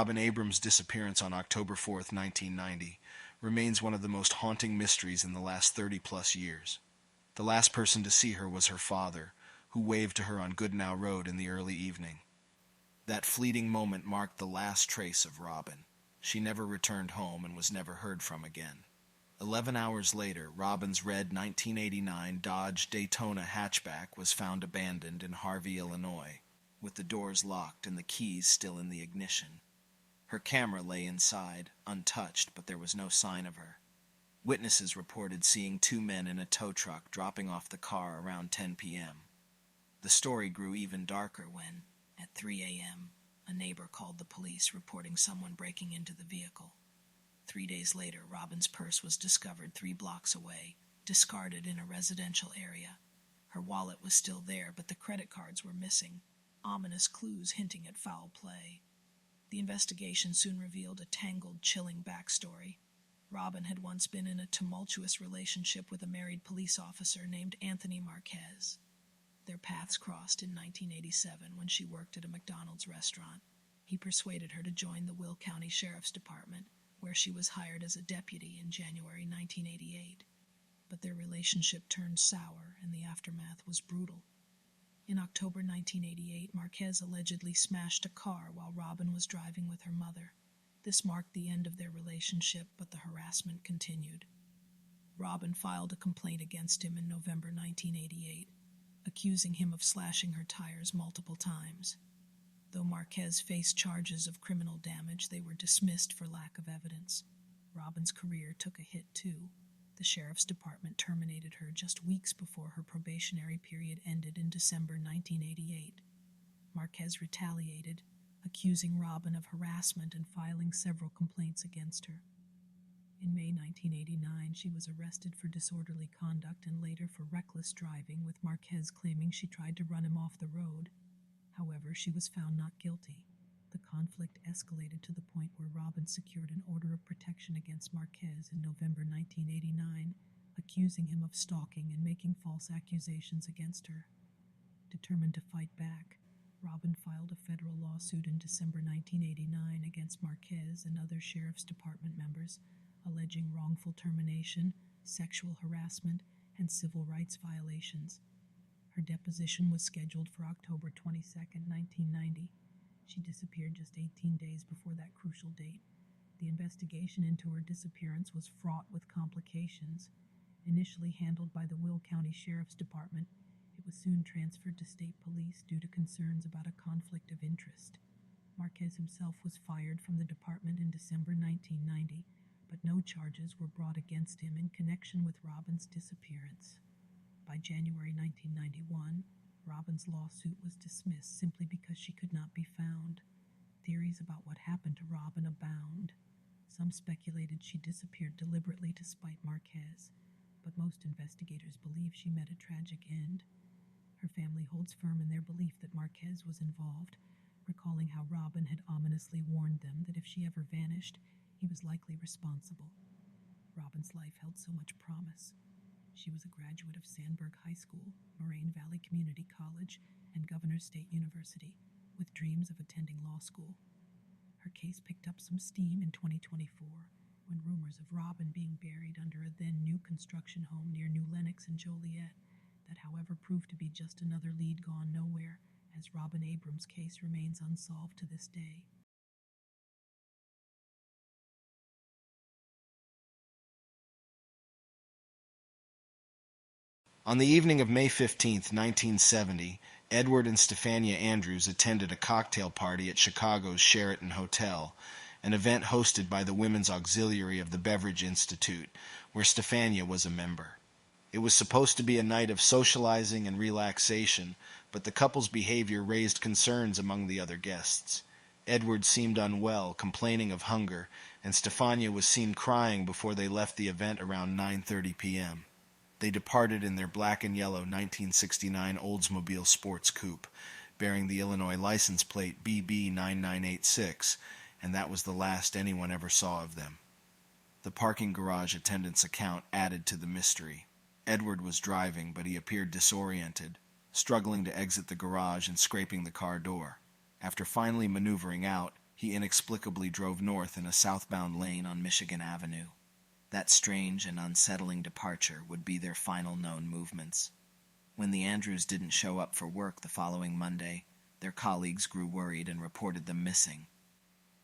Robin Abrams' disappearance on October 4th, 1990, remains one of the most haunting mysteries in the last 30-plus years. The last person to see her was her father, who waved to her on Goodnow Road in the early evening. That fleeting moment marked the last trace of Robin. She never returned home and was never heard from again. 11 hours later, Robin's red 1989 Dodge Daytona hatchback was found abandoned in Harvey, Illinois, with the doors locked and the keys still in the ignition. Her camera lay inside, untouched, but there was no sign of her. Witnesses reported seeing two men in a tow truck dropping off the car around 10 p.m. The story grew even darker when, at 3 a.m., a neighbor called the police reporting someone breaking into the vehicle. 3 days later, Robin's purse was discovered 3 blocks away, discarded in a residential area. Her wallet was still there, but the credit cards were missing, ominous clues hinting at foul play. The investigation soon revealed a tangled, chilling backstory. Robin had once been in a tumultuous relationship with a married police officer named Anthony Marquez. Their paths crossed in 1987 when she worked at a McDonald's restaurant. He persuaded her to join the Will County Sheriff's Department, where she was hired as a deputy in January 1988. But their relationship turned sour, and the aftermath was brutal. In October 1988, Marquez allegedly smashed a car while Robin was driving with her mother. This marked the end of their relationship, but the harassment continued. Robin filed a complaint against him in November 1988, accusing him of slashing her tires multiple times. Though Marquez faced charges of criminal damage, they were dismissed for lack of evidence. Robin's career took a hit, too. The sheriff's department terminated her just weeks before her probationary period ended in December 1988. Marquez retaliated, accusing Robin of harassment and filing several complaints against her. In May 1989, she was arrested for disorderly conduct and later for reckless driving, with Marquez claiming she tried to run him off the road. However, she was found not guilty. The conflict escalated to the point where Robin secured an order of protection against Marquez in November 1989, accusing him of stalking and making false accusations against her. Determined to fight back, Robin filed a federal lawsuit in December 1989 against Marquez and other Sheriff's Department members, alleging wrongful termination, sexual harassment, and civil rights violations. Her deposition was scheduled for October 22, 1990. She disappeared just 18 days before that crucial date. The investigation into her disappearance was fraught with complications. Initially handled by the Will County Sheriff's Department, it was soon transferred to state police due to concerns about a conflict of interest. Marquez himself was fired from the department in December 1990, but no charges were brought against him in connection with Robin's disappearance. By January 1991, Robin's lawsuit was dismissed simply because she could not be found. Theories about what happened to Robin abound. Some speculated she disappeared deliberately to spite Marquez, but most investigators believe she met a tragic end. Her family holds firm in their belief that Marquez was involved, recalling how Robin had ominously warned them that if she ever vanished, he was likely responsible. Robin's life held so much promise. She was a graduate of Sandburg High School, Moraine Valley Community College, and Governors State University, with dreams of attending law school. Her case picked up some steam in 2024, when rumors of Robin being buried under a then-new construction home near New Lenox and Joliet, that however proved to be just another lead gone nowhere, as Robin Abrams' case remains unsolved to this day. On the evening of May 15th, 1970, Edward and Stefania Andrews attended a cocktail party at Chicago's Sheraton Hotel, an event hosted by the Women's Auxiliary of the Beverage Institute, where Stefania was a member. It was supposed to be a night of socializing and relaxation, but the couple's behavior raised concerns among the other guests. Edward seemed unwell, complaining of hunger, and Stefania was seen crying before they left the event around 9:30 p.m. They departed in their black and yellow 1969 Oldsmobile Sports Coupe, bearing the Illinois license plate BB9986, and that was the last anyone ever saw of them. The parking garage attendant's account added to the mystery. Edward was driving, but he appeared disoriented, struggling to exit the garage and scraping the car door. After finally maneuvering out, he inexplicably drove north in a southbound lane on Michigan Avenue. That strange and unsettling departure would be their final known movements. When the Andrews didn't show up for work the following Monday, their colleagues grew worried and reported them missing.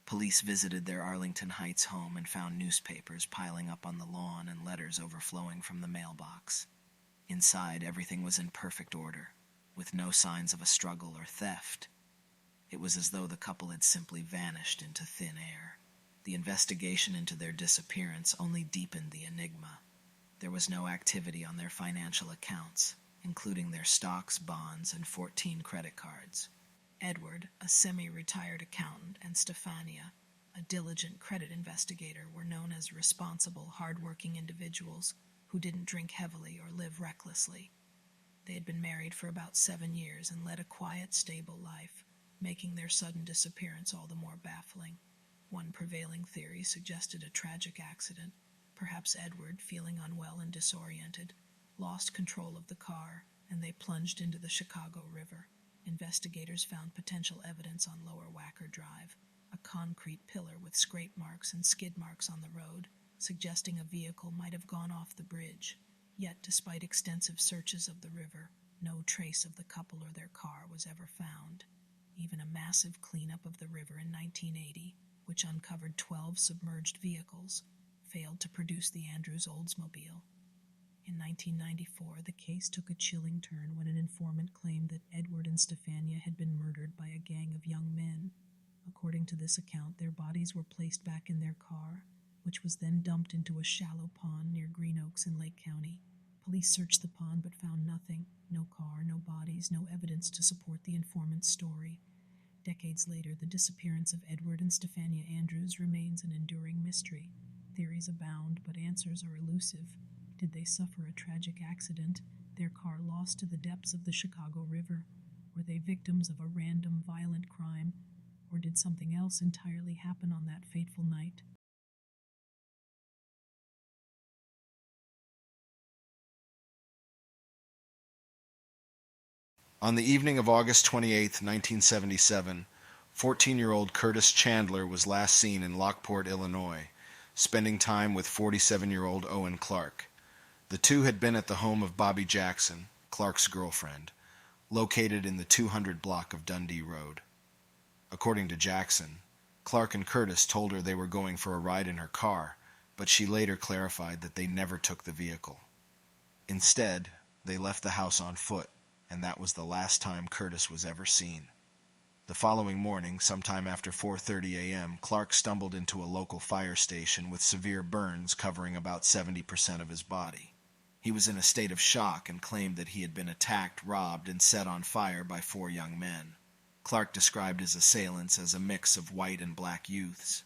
Police visited their Arlington Heights home and found newspapers piling up on the lawn and letters overflowing from the mailbox. Inside, everything was in perfect order, with no signs of a struggle or theft. It was as though the couple had simply vanished into thin air. The investigation into their disappearance only deepened the enigma. There was no activity on their financial accounts, including their stocks, bonds, and 14 credit cards. Edward, a semi-retired accountant, and Stefania, a diligent credit investigator, were known as responsible, hard-working individuals who didn't drink heavily or live recklessly. They had been married for about 7 years and led a quiet, stable life, making their sudden disappearance all the more baffling. One prevailing theory suggested a tragic accident. Perhaps Edward, feeling unwell and disoriented, lost control of the car, and they plunged into the Chicago River. Investigators found potential evidence on Lower Wacker Drive, a concrete pillar with scrape marks and skid marks on the road, suggesting a vehicle might have gone off the bridge. Yet, despite extensive searches of the river, no trace of the couple or their car was ever found. Even a massive cleanup of the river in 1980, which uncovered 12 submerged vehicles, failed to produce the Andrews Oldsmobile. In 1994, the case took a chilling turn when an informant claimed that Edward and Stefania had been murdered by a gang of young men. According to this account, their bodies were placed back in their car, which was then dumped into a shallow pond near Green Oaks in Lake County. Police searched the pond but found nothing. No car, no bodies, no evidence to support the informant's story. Decades later, the disappearance of Edward and Stefania Andrews remains an enduring mystery. Theories abound, but answers are elusive. Did they suffer a tragic accident, their car lost to the depths of the Chicago River? Were they victims of a random, violent crime? Or did something else entirely happen on that fateful night? On the evening of August 28, 1977, 14-year-old Curtis Chandler was last seen in Lockport, Illinois, spending time with 47-year-old Owen Clark. The two had been at the home of Bobby Jackson, Clark's girlfriend, located in the 200 block of Dundee Road. According to Jackson, Clark and Curtis told her they were going for a ride in her car, but she later clarified that they never took the vehicle. Instead, they left the house on foot, and that was the last time Curtis was ever seen. The following morning, sometime after 4:30 a.m., Clark stumbled into a local fire station with severe burns covering about 70% of his body. He was in a state of shock and claimed that he had been attacked, robbed, and set on fire by 4 young men. Clark described his assailants as a mix of white and black youths.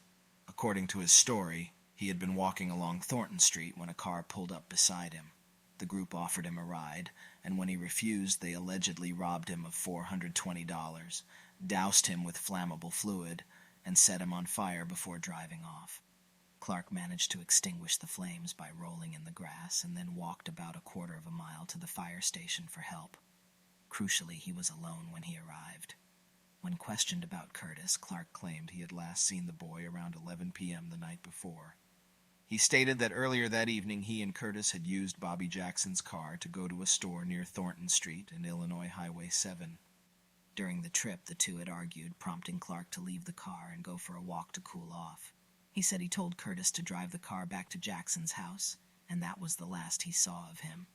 According to his story, he had been walking along Thornton Street when a car pulled up beside him. The group offered him a ride, and when he refused, they allegedly robbed him of $420, doused him with flammable fluid, and set him on fire before driving off. Clark managed to extinguish the flames by rolling in the grass and then walked about a quarter of a mile to the fire station for help. Crucially, he was alone when he arrived. When questioned about Curtis, Clark claimed he had last seen the boy around 11 p.m. the night before. He stated that earlier that evening he and Curtis had used Bobby Jackson's car to go to a store near Thornton Street and Illinois Highway 7. During the trip, the two had argued, prompting Clark to leave the car and go for a walk to cool off. He said he told Curtis to drive the car back to Jackson's house, and that was the last he saw of him.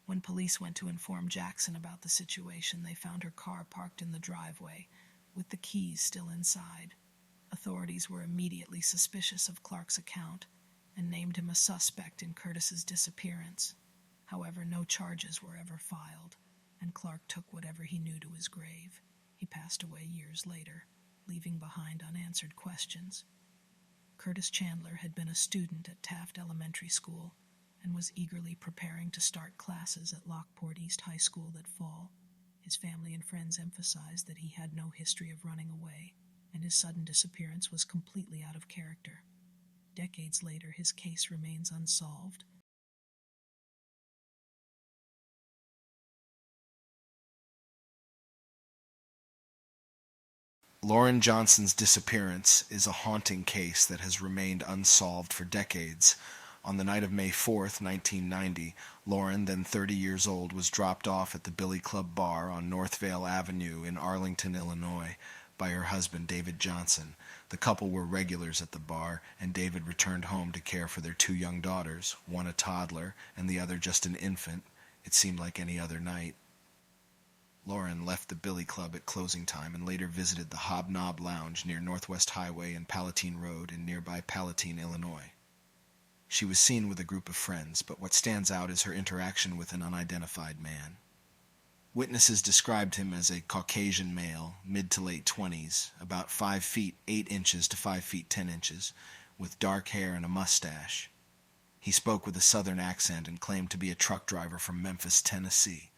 When police went to inform Jackson about the situation, they found her car parked in the driveway, with the keys still inside. Authorities were immediately suspicious of Clark's account and named him a suspect in Curtis's disappearance. However, no charges were ever filed, and Clark took whatever he knew to his grave. He passed away years later, leaving behind unanswered questions. Curtis Chandler had been a student at Taft Elementary School and was eagerly preparing to start classes at Lockport East High School that fall. His family and friends emphasized that he had no history of running away, and his sudden disappearance was completely out of character. Decades later, his case remains unsolved. Lauren Johnson's disappearance is a haunting case that has remained unsolved for decades. On the night of May 4th, 1990, Lauren, then 30 years old, was dropped off at the Billy Club Bar on Northvale Avenue in Arlington, Illinois, by her husband, David Johnson. The couple were regulars at the bar, and David returned home to care for their two young daughters, one a toddler and the other just an infant. It seemed like any other night. Lauren left the Billy Club at closing time and later visited the Hobnob Lounge near Northwest Highway and Palatine Road in nearby Palatine, Illinois. She was seen with a group of friends, but what stands out is her interaction with an unidentified man. Witnesses described him as a Caucasian male, mid to late 20s, about 5 feet 8 inches to 5 feet 10 inches, with dark hair and a mustache. He spoke with a southern accent and claimed to be a truck driver from Memphis, Tennessee.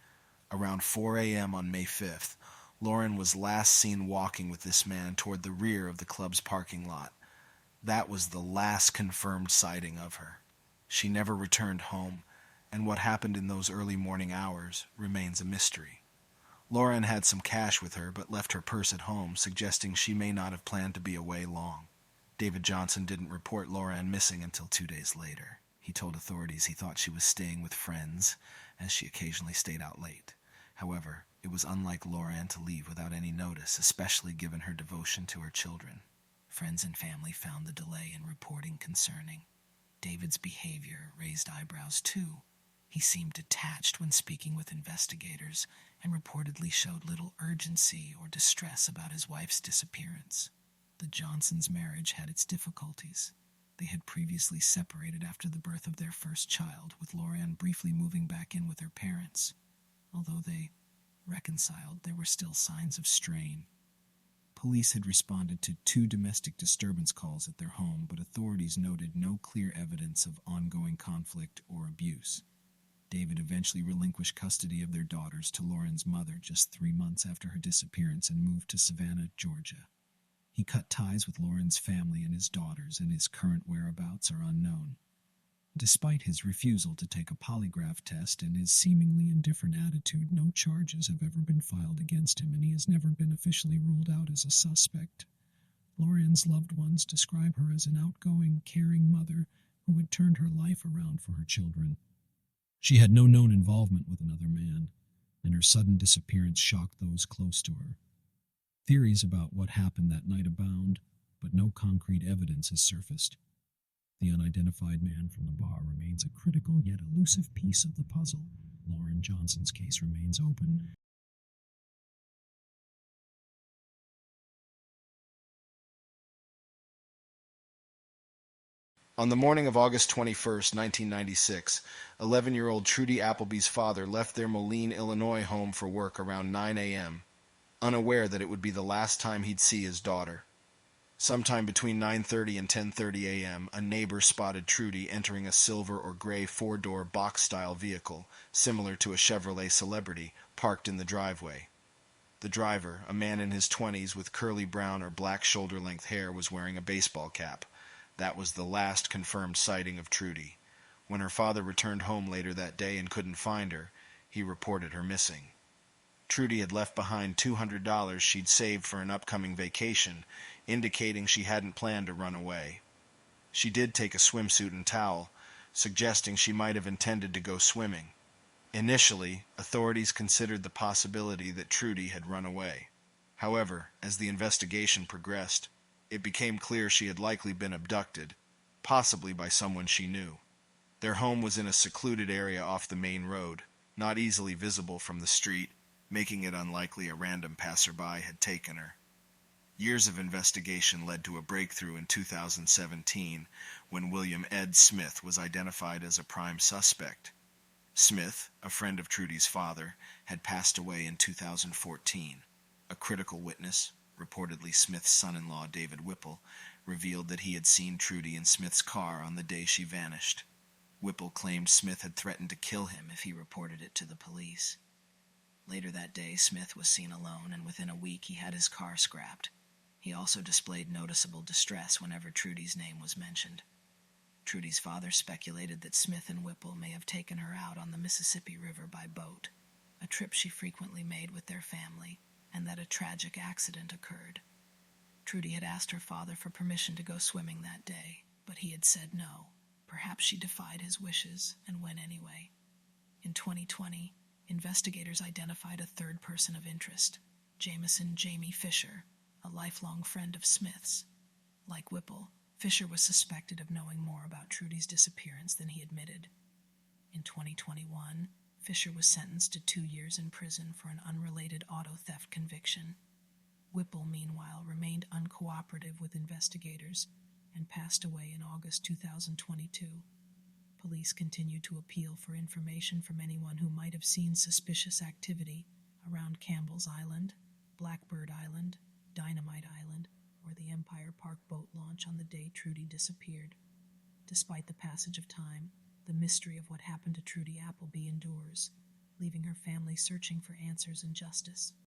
Around 4 a.m. on May 5th, Lauren was last seen walking with this man toward the rear of the club's parking lot. That was the last confirmed sighting of her. She never returned home, and what happened in those early morning hours remains a mystery. Lauren had some cash with her, but left her purse at home, suggesting she may not have planned to be away long. David Johnson didn't report Lauren missing until 2 days later. He told authorities he thought she was staying with friends, as she occasionally stayed out late. However, it was unlike Lauren to leave without any notice, especially given her devotion to her children. Friends and family found the delay in reporting concerning. David's behavior raised eyebrows too. He seemed detached when speaking with investigators and reportedly showed little urgency or distress about his wife's disappearance. The Johnsons' marriage had its difficulties. They had previously separated after the birth of their first child, with Lauren briefly moving back in with her parents. Although they reconciled, there were still signs of strain. Police had responded to 2 domestic disturbance calls at their home, but authorities noted no clear evidence of ongoing conflict or abuse. David eventually relinquished custody of their daughters to Lauren's mother just 3 months after her disappearance and moved to Savannah, Georgia. He cut ties with Lauren's family and his daughters, and his current whereabouts are unknown. Despite his refusal to take a polygraph test and his seemingly indifferent attitude, no charges have ever been filed against him, and he has never been officially ruled out as a suspect. Lauren's loved ones describe her as an outgoing, caring mother who had turned her life around for her children. She had no known involvement with another man, and her sudden disappearance shocked those close to her. Theories about what happened that night abound, but no concrete evidence has surfaced. The unidentified man from the bar remains a critical yet elusive piece of the puzzle. Lauren Johnson's case remains open. On the morning of August 21st, 1996, 11-year-old Trudy Applebee's father left their Moline, Illinois home for work around 9 a.m., unaware that it would be the last time he'd see his daughter. Sometime between 9:30 and 10:30 a.m., a neighbor spotted Trudy entering a silver or gray 4-door box-style vehicle, similar to a Chevrolet Celebrity, parked in the driveway. The driver, a man in his 20s with curly brown or black shoulder-length hair, was wearing a baseball cap. That was the last confirmed sighting of Trudy. When her father returned home later that day and couldn't find her, he reported her missing. Trudy had left behind $200 she'd saved for an upcoming vacation, indicating she hadn't planned to run away. She did take a swimsuit and towel, suggesting she might have intended to go swimming. Initially, authorities considered the possibility that Trudy had run away. However, as the investigation progressed, it became clear she had likely been abducted, possibly by someone she knew. Their home was in a secluded area off the main road, not easily visible from the street, making it unlikely a random passerby had taken her. Years of investigation led to a breakthrough in 2017 when William Ed Smith was identified as a prime suspect. Smith, a friend of Trudy's father, had passed away in 2014. A critical witness, reportedly Smith's son-in-law David Whipple, revealed that he had seen Trudy in Smith's car on the day she vanished. Whipple claimed Smith had threatened to kill him if he reported it to the police. Later that day, Smith was seen alone, and within a week he had his car scrapped. He also displayed noticeable distress whenever Trudy's name was mentioned. Trudy's father speculated that Smith and Whipple may have taken her out on the Mississippi River by boat, a trip she frequently made with their family, and that a tragic accident occurred. Trudy had asked her father for permission to go swimming that day, but he had said no. Perhaps she defied his wishes and went anyway. In 2020, investigators identified a third person of interest, Jameson Jamie Fisher, a lifelong friend of Smith's. Like Whipple, Fisher was suspected of knowing more about Trudy's disappearance than he admitted. In 2021, Fisher was sentenced to 2 years in prison for an unrelated auto theft conviction. Whipple, meanwhile, remained uncooperative with investigators and passed away in August 2022. Police continued to appeal for information from anyone who might have seen suspicious activity around Campbell's Island, Blackbird Island, Dynamite Island, or the Empire Park boat launch on the day Trudy disappeared. Despite the passage of time, the mystery of what happened to Trudy Applebee endures, leaving her family searching for answers and justice.